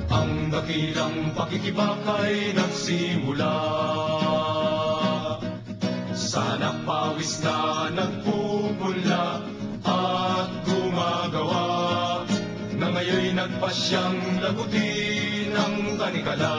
Ang dakilang pakikibakay nagsimula sa napawis na nagpupunla at gumagawa na ngayon nagpasyang lagutin ang tanikala.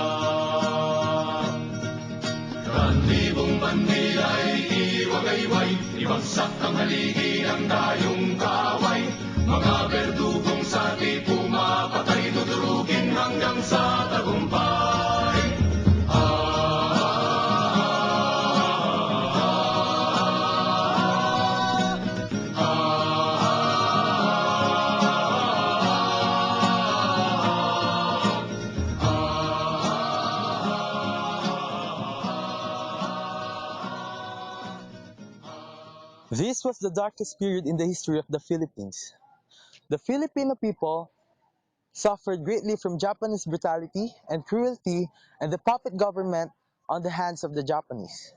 Kanlibong bandilay iwagayway, ibagsak ang haligi ng tayong kaaway. Mga berdugong sabi pumapatay, dudurugin hanggang sa tagumpay. This was the darkest period in the history of the Philippines. The Filipino people suffered greatly from Japanese brutality and cruelty and the puppet government on the hands of the Japanese.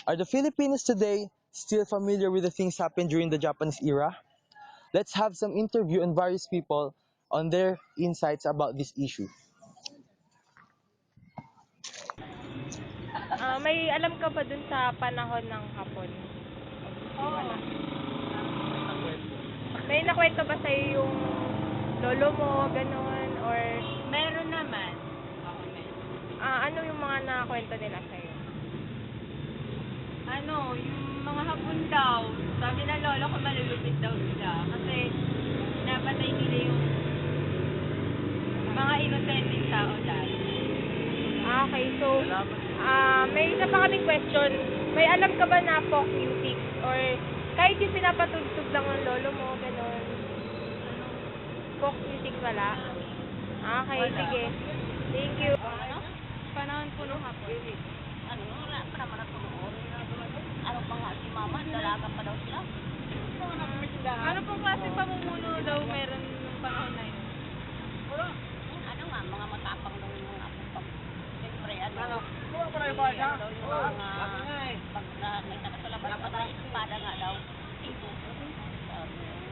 Are the Filipinos today still familiar with the things happened during the Japanese era? Let's have some interview and various people on their insights about this issue. May alam ka ba dun sa panahon ng Hapon? Wala. May nakwento ba sa'yo yung lolo mo, gano'n, or... Meron naman. ano yung mga nakwento nila sa'yo? Yung mga hapon daw, sabi na lolo ko malulupit daw sila. Kasi napatay nila yung mga inocenteng tao dahil. Okay, so, may isa pa kaming question. May alam ka ba na folk music? Or kahit yung pinapatugtog lang ng lolo mo, gano'n? Folk music wala? Okay, sige. Thank you. Panahon po nung hapon. Wala pa naman ako noon. Ano pa nga si mama, dalaga pa daw sila. Ano pong klase pamumuno daw meron nung panahon na yun? Mga matapang daw yung mga apong. Siyempre, pag may nakasalabas pa tayo, espada nga daw.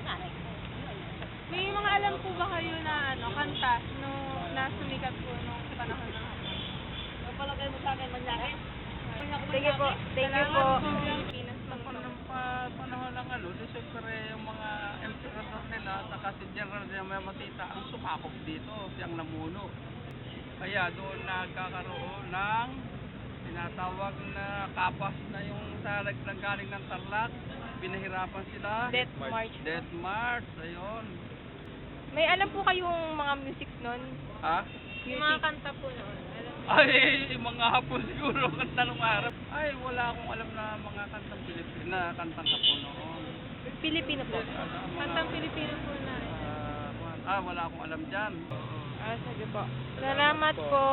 Nanay ko. May mga alam po ba kayo na kanta na sumikat po nung panahon na hapon? Palagay mo sa akin, manyakin? Sige po. Thank you po. Panahon ng siyempre yung mga emperador nila saka si General Matita ang sukakop dito, siyang namuno. Kaya doon nagkakaroon ng tinatawag na kapas na yung sa naggaling ng Tarlac, pinahirapan sila. Death March. Death March, ayun. May alam po kayong mga music nun? Ha? Yung mga kanta po nun. Ay, mga hapon siguro kanta nung araw. Ay, wala akong alam na mga kantang Pilipina, kantang hapon noon. Filipino po. Kantang Filipino po na. Wala akong alam dyan. Sige po. Salamat po.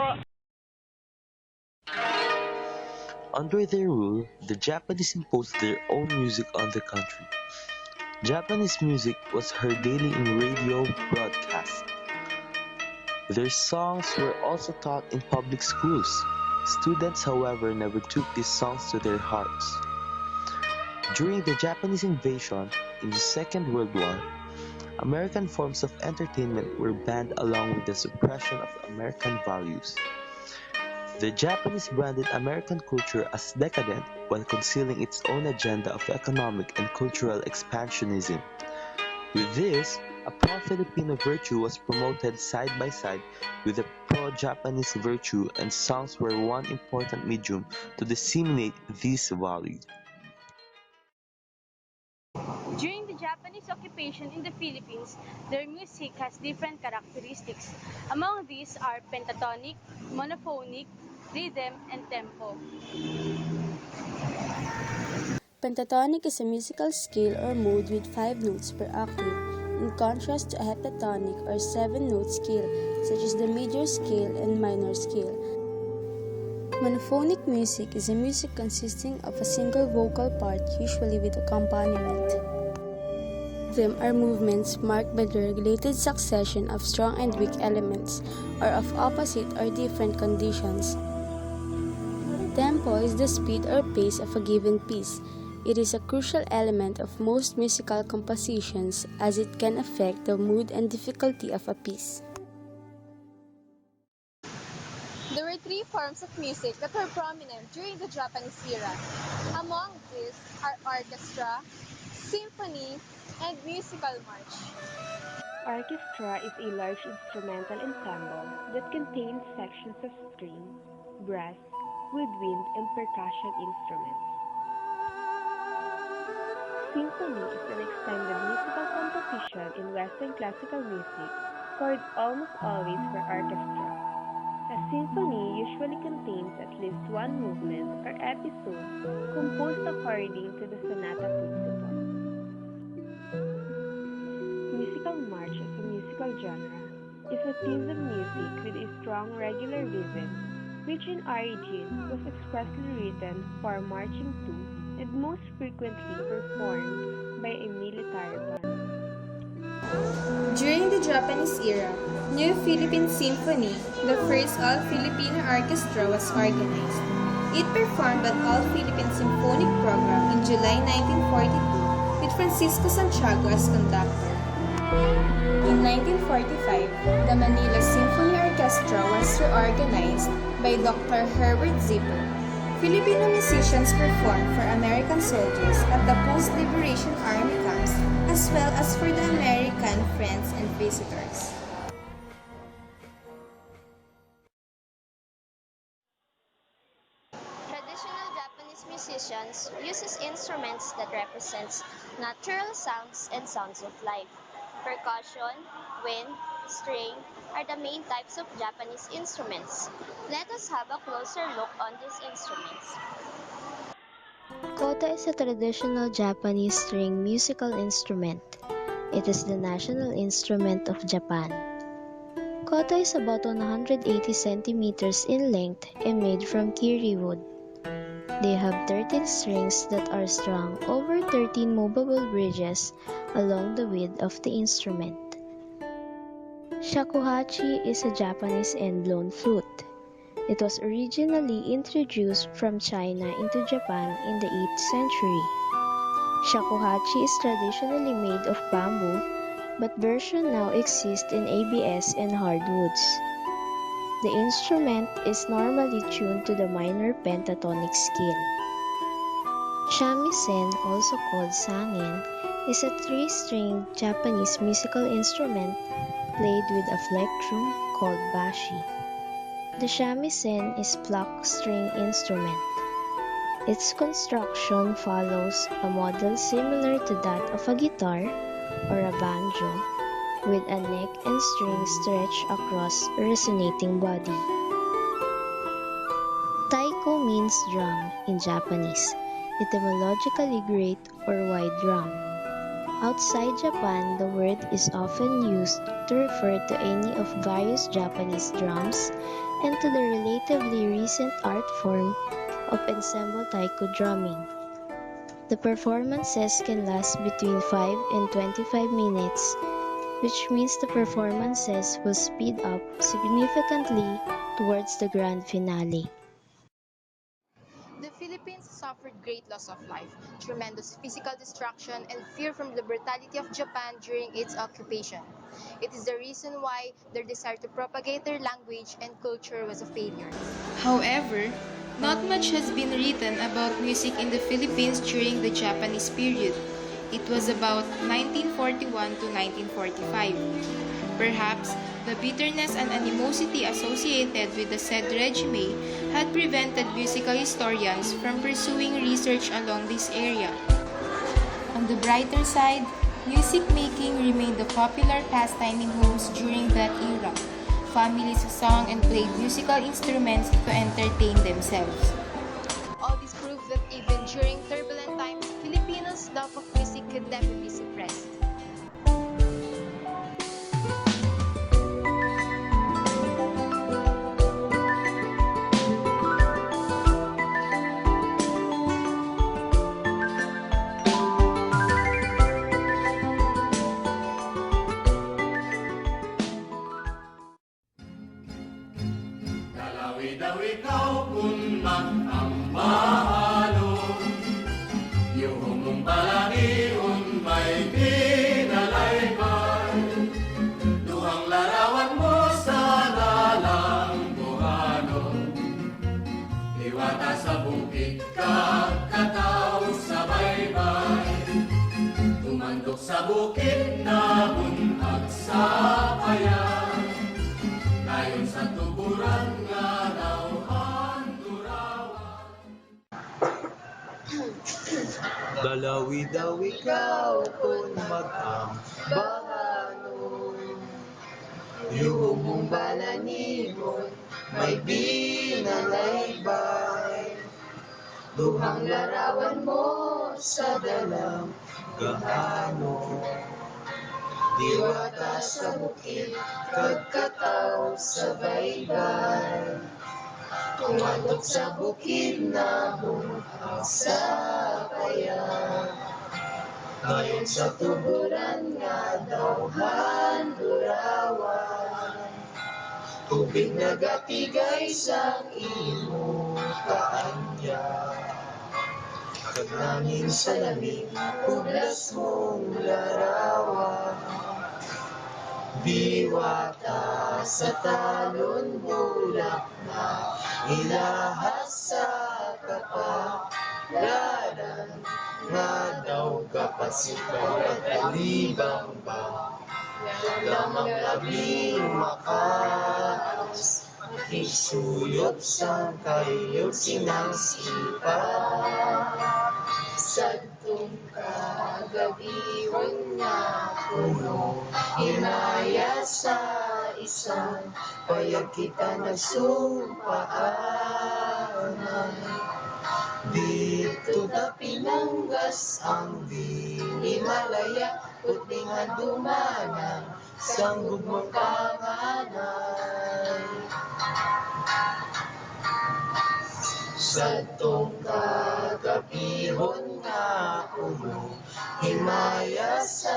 Under their rule, the Japanese imposed their own music on the country. Japanese music was heard daily in radio broadcasts. Their songs were also taught in public schools. Students, however, never took these songs to their hearts. During the Japanese invasion in the Second World War, American forms of entertainment were banned along with the suppression of American values. The Japanese branded American culture as decadent while concealing its own agenda of economic and cultural expansionism. With this, a pro-Filipino virtue was promoted side by side with a pro-Japanese virtue, and songs were one important medium to disseminate these values. During the Japanese occupation in the Philippines, their music has different characteristics. Among these are pentatonic, monophonic, rhythm, and tempo. Pentatonic is a musical scale or mode with 5 notes per octave, in contrast to a heptatonic or 7-note scale, such as the major scale and minor scale. Monophonic music is a music consisting of a single vocal part, usually with accompaniment. Them are movements marked by the regulated succession of strong and weak elements, or of opposite or different conditions. Tempo is the speed or pace of a given piece. It is a crucial element of most musical compositions as it can affect the mood and difficulty of a piece. There were three forms of music that were prominent during the Japanese era. Among these are orchestra, symphony, and musical march. Orchestra is a large instrumental ensemble that contains sections of string, brass, woodwind, and percussion instruments. Symphony is an extended musical composition in Western classical music scored almost always for orchestra. A symphony usually contains at least one movement or episode composed according to the sonata principle. Musical march as a musical genre is a piece of music with a strong regular rhythm, which in origin was expressly written for marching to and most frequently performed by a military band. During the Japanese era, New Philippine Symphony, the first all-Filipino orchestra, was organized. It performed an all-Philippine symphonic program in July 1942 with Francisco Santiago as conductor. In 1945, the Manila Symphony Orchestra was reorganized by Dr. Herbert Zipper. Filipino musicians performed for American soldiers at the post-liberation army camps as well as for the American friends and visitors. Traditional Japanese musicians uses instruments that represents natural sounds and sounds of life. Percussion, wind, string are the main types of Japanese instruments. Let us have a closer look on these instruments. Koto is a traditional Japanese string musical instrument. It is the national instrument of Japan. Koto is about 180 centimeters in length and made from kiri wood. They have 13 strings that are strung over 13 movable bridges along the width of the instrument. Shakuhachi is a Japanese end-blown flute. It was originally introduced from China into Japan in the 8th century. Shakuhachi is traditionally made of bamboo, but version now exist in ABS and hardwoods. The instrument is normally tuned to the minor pentatonic scale. Shamisen, also called sangin, is a 3-stringed Japanese musical instrument played with a plectrum called bashi. The shamisen is plucked string instrument. Its construction follows a model similar to that of a guitar or a banjo, with a neck and strings stretched across a resonating body. Taiko means drum in Japanese, etymologically great or wide drum. Outside Japan, the word is often used to refer to any of various Japanese drums and to the relatively recent art form of ensemble taiko drumming. The performances can last between 5 and 25 minutes, which means the performances will speed up significantly towards the grand finale. The Philippines suffered great loss of life, tremendous physical destruction, and fear from the brutality of Japan during its occupation. It is the reason why their desire to propagate their language and culture was a failure. However, not much has been written about music in the Philippines during the Japanese period. It was about 1941 to 1945. Perhaps the bitterness and animosity associated with the said regime had prevented musical historians from pursuing research along this area. On the brighter side, music making remained a popular pastime in homes during that era. Families sang and played musical instruments to entertain themselves. All this proves that even during turbulent times, Filipinos' love of music could never be suppressed. Dalawi-dawi ikaw kung magambahalo. Yung mong balahion may pinalaybay, duhang larawan mo sa dalang buhanon. Iwata sa bukid kakataw sa baybay, tumandok sa bukid na bunhag sa payan, dayon sa tuburan nga dawhan durawan. Dalawi daw ikaw kung mag-ambahano, yung mong balahion may pinalaybay, duhang larawan mo sa dalang gahano. Diwata sa bukid, kagkataw sa baybay, tumandok sa bukid na bunhag sa payan, ngayon sa tuburan nga dawhan durawan. Tubig nagatigay sang imo kaanya, kagnangin sa lamig, hublas mong larawan. Diwata sa talon bulak na ilahas sa kapalaran, nga daw kapasipan at libang ba, lamang labing makas, isulot sa kayo sinangsipan. Sadtong kagabiwan nga puno, hinaya sa isang payag kita nagsumpaanan. Dito na pinanggas ang dili malaya, putingan dumanan, sanggog mong panganay. Sadtong kagabihon nga puno, himaya sa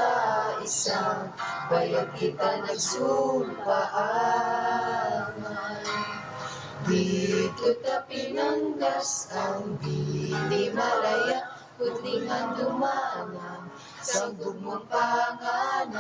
isang payag kita nagsumpaanan. Dito ta pinanggas ang dili malaya, putlingan dumanan, sanggog mong panganay.